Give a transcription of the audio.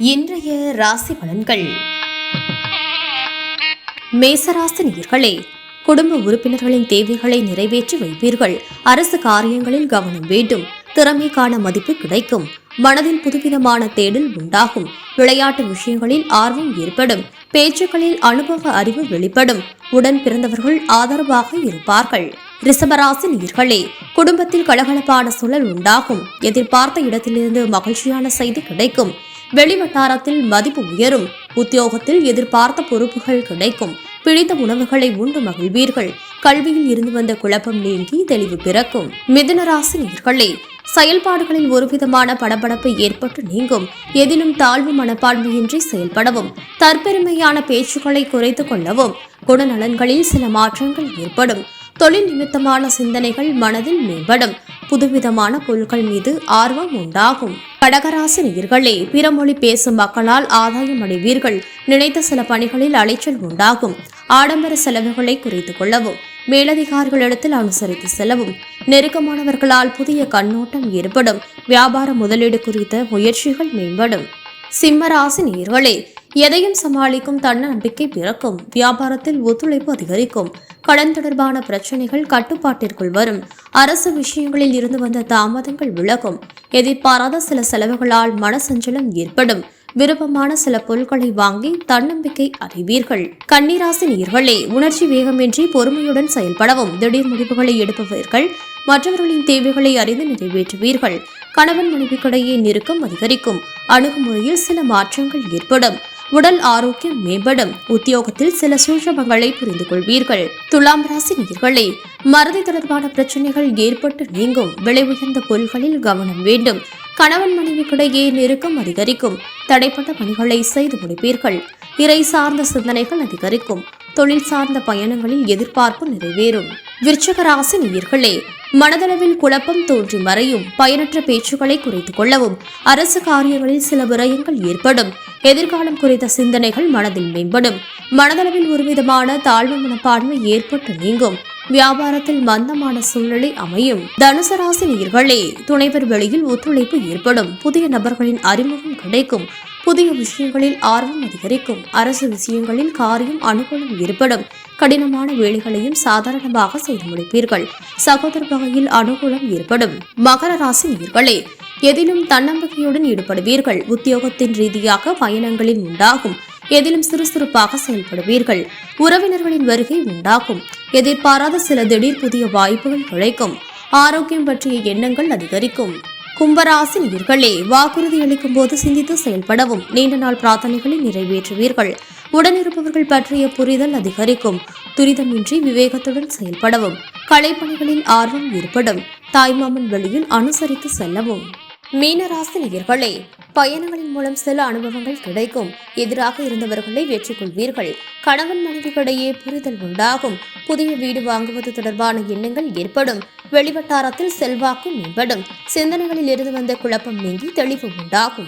இன்றைய ராசி பலன்கள். மேசராசி நேயர்களே, குடும்ப உறுப்பினர்களின் தேவைகளை நிறைவேற்றி வைப்பீர்கள். அரசு காரியங்களில் கவனம் வேண்டும். திறமைக்கான மதிப்பு கிடைக்கும். மனதில் புதுவிதமான தேடல் உண்டாகும். விளையாட்டு விஷயங்களில் ஆர்வம் ஏற்படும். பேச்சுக்களில் அனுபவ அறிவு வெளிப்படும். உடன் பிறந்தவர்கள் ஆதரவாக இருப்பார்கள். ரிஷபராசி நேயர்களே, குடும்பத்தில் கலகலப்பான சூழல் உண்டாகும். எதிர்பார்த்த இடத்திலிருந்து மகிழ்ச்சியான செய்தி கிடைக்கும். வெளிவட்டாரத்தில் மதிப்பு உயரும். உத்தியோகத்தில் எதிர்பார்த்த பொறுப்புகள் கிடைக்கும். பிடித்த உணவுகளை உண்டு மகிழ்வீர்கள். கல்வியில் இருந்து வந்த குழப்பம் நீங்கி தெளிவு பிறக்கும். மிதுன ராசி நேயர்களே, செயல்பாடுகளில் ஒருவிதமான படபடப்பு ஏற்பட்டு நீங்கும். எதிலும் தாழ்வு மனப்பான்மையின்றி செயல்படவும், தற்பெருமையான பேச்சுக்களை குறைத்துக் கொள்ளவும், குணநலன்களில் சில மாற்றங்கள் ஏற்படும். தொழில் நிமித்தமான சிந்தனைகள் மனதில் மேம்படும். புதுவிதமான பொருட்கள் மீது ஆர்வம் உண்டாகும். கடகராசி நேயர்களே, பிற மொழி பேசும் மக்களால் ஆதாயம் அடைவீர்கள். நினைத்த சில பணிகளில் அலைச்சல் உண்டாகும். ஆடம்பர செலவுகளை குறைத்துக் கொள்ளவும், மேலதிகாரிகளிடத்தில் அனுசரித்து செல்லவும், நெருக்கமானவர்களால் புதிய கண்ணோட்டம் ஏற்படும். வியாபார முதலீடு குறித்த முயற்சிகள் மேம்படும். சிம்மராசி நேயர்களே, எதையும் சமாளிக்கும் தன்னம்பிக்கை பிறக்கும். வியாபாரத்தில் ஒத்துழைப்பு அதிகரிக்கும். கடன் தொடர்பான பிரச்சனைகள் கட்டுப்பாட்டிற்குள் வரும். அரசு விஷயங்களில் இருந்து வந்த தாமதங்கள் விலகும். எதிர்பாராத சில செலவுகளால் மனசஞ்சலம் ஏற்படும். விருப்பமான சில பொருட்களை வாங்கி தன்னம்பிக்கை அடைவீர்கள். கன்னிராசி நேயர்களே, உணர்ச்சி வேகமின்றி பொறுமையுடன் செயல்படவும், திடீர் முடிவுகளை எடுப்பவர்கள் மற்றவர்களின் தேவைகளை அறிந்து நிறைவேற்றுவீர்கள். கணவன் மனைவிக்கிடையே நெருக்கம் அதிகரிக்கும். அணுகுமுறையில் சில மாற்றங்கள் ஏற்படும். உடல் ஆரோக்கியம் மேம்படும். உத்தியோகத்தில் சில சூழ்ச்சிகளை புரிந்து கொள்வீர்கள். துலாம் ராசி நேயர்களே, மறதி தொடர்பான பிரச்சனைகள் ஏற்பட்டு நீங்கும். விலை உயர்ந்த பொருட்களில் கவனம் வேண்டும். கணவன் மனைவிக்கிடையே நெருக்கம் அதிகரிக்கும். தடைப்பட்ட பணிகளை செய்து முடிப்பீர்கள். இறை சார்ந்த சிந்தனைகள் அதிகரிக்கும். தொழில் சார்ந்த பயணங்களில் எதிர்பார்ப்பு நிறைவேறும். விருச்சிக ராசி நேயர்களே, மனதளவில் குழப்பம் தோன்றி மறையும். பயனற்ற பேச்சுக்களை குறைத்துக் கொள்ளவும், அரசு காரியங்களில் சில விரயங்கள் ஏற்படும். எதிர்காலம் குறித்த சிந்தனைகள் மனதில் மேம்படும். மனதளவில் ஒருவிதமான தாழ்வு மனப்பான்மை ஏற்பட்டு நீங்கும். வியாபாரத்தில் மந்தமான சூழ்நிலை அமையும். தனுசு ராசி நேயர்களே, துணைவர் வெளியில் ஒத்துழைப்பு ஏற்படும். புதிய நபர்களின் அறிமுகம் கிடைக்கும். புதிய விஷயங்களில் ஆர்வம் அதிகரிக்கும். அரசு விஷயங்களில் காரியம் அனுகூலம் ஏற்படும். கடினமான வேலைகளையும் சாதாரணமாக செய்து முடிப்பீர்கள். சகோதர வகையில் அனுகூலம் ஏற்படும். மகர ராசி நேயர்களே, எதிலும் தன்னம்பிக்கையுடன் ஈடுபடுவீர்கள். உத்தியோகத்தின் ரீதியாக பயணங்களில் உண்டாகும். எதிலும் சுறுசுறுப்பாக செயல்படுவீர்கள். உறவினர்களின் வருகை உண்டாகும். எதிர்பாராத சில திடீர் புதிய வாய்ப்புகள் கிடைக்கும். ஆரோக்கியம் பற்றிய எண்ணங்கள் அதிகரிக்கும். கும்பராசி நேயர்களே, வாக்குறுதி அளிக்கும் போது சிந்தித்து செயல்படவும், நீண்ட நாள் பிரார்த்தனைகளை நிறைவேற்றுவீர்கள். உடனிருப்பவர்கள் பற்றிய புரிதல் அதிகரிக்கும். துரிதமின்றி விவேகத்துடன் செயல்படவும், கலைப்பணிகளில் ஆர்வம் ஏற்படும். தாய்மாமன் வழியில் அனுசரித்து செல்லவும். மீனராசி நேயர்களே, பயணங்களின் மூலம் சில அனுபவங்கள் கிடைக்கும். எதிராக இருந்தவர்களை வெற்றி கொள்வீர்கள். கணவன் மனைவிக்கிடையே புரிதல் உண்டாகும். புதிய வீடு வாங்குவது தொடர்பான எண்ணங்கள் ஏற்படும். வெளிவட்டாரத்தில் செல்வாக்கு மேம்படும். சிந்தனைகளில் இருந்து வந்த குழப்பம் நீங்கி தெளிவு உண்டாகும்.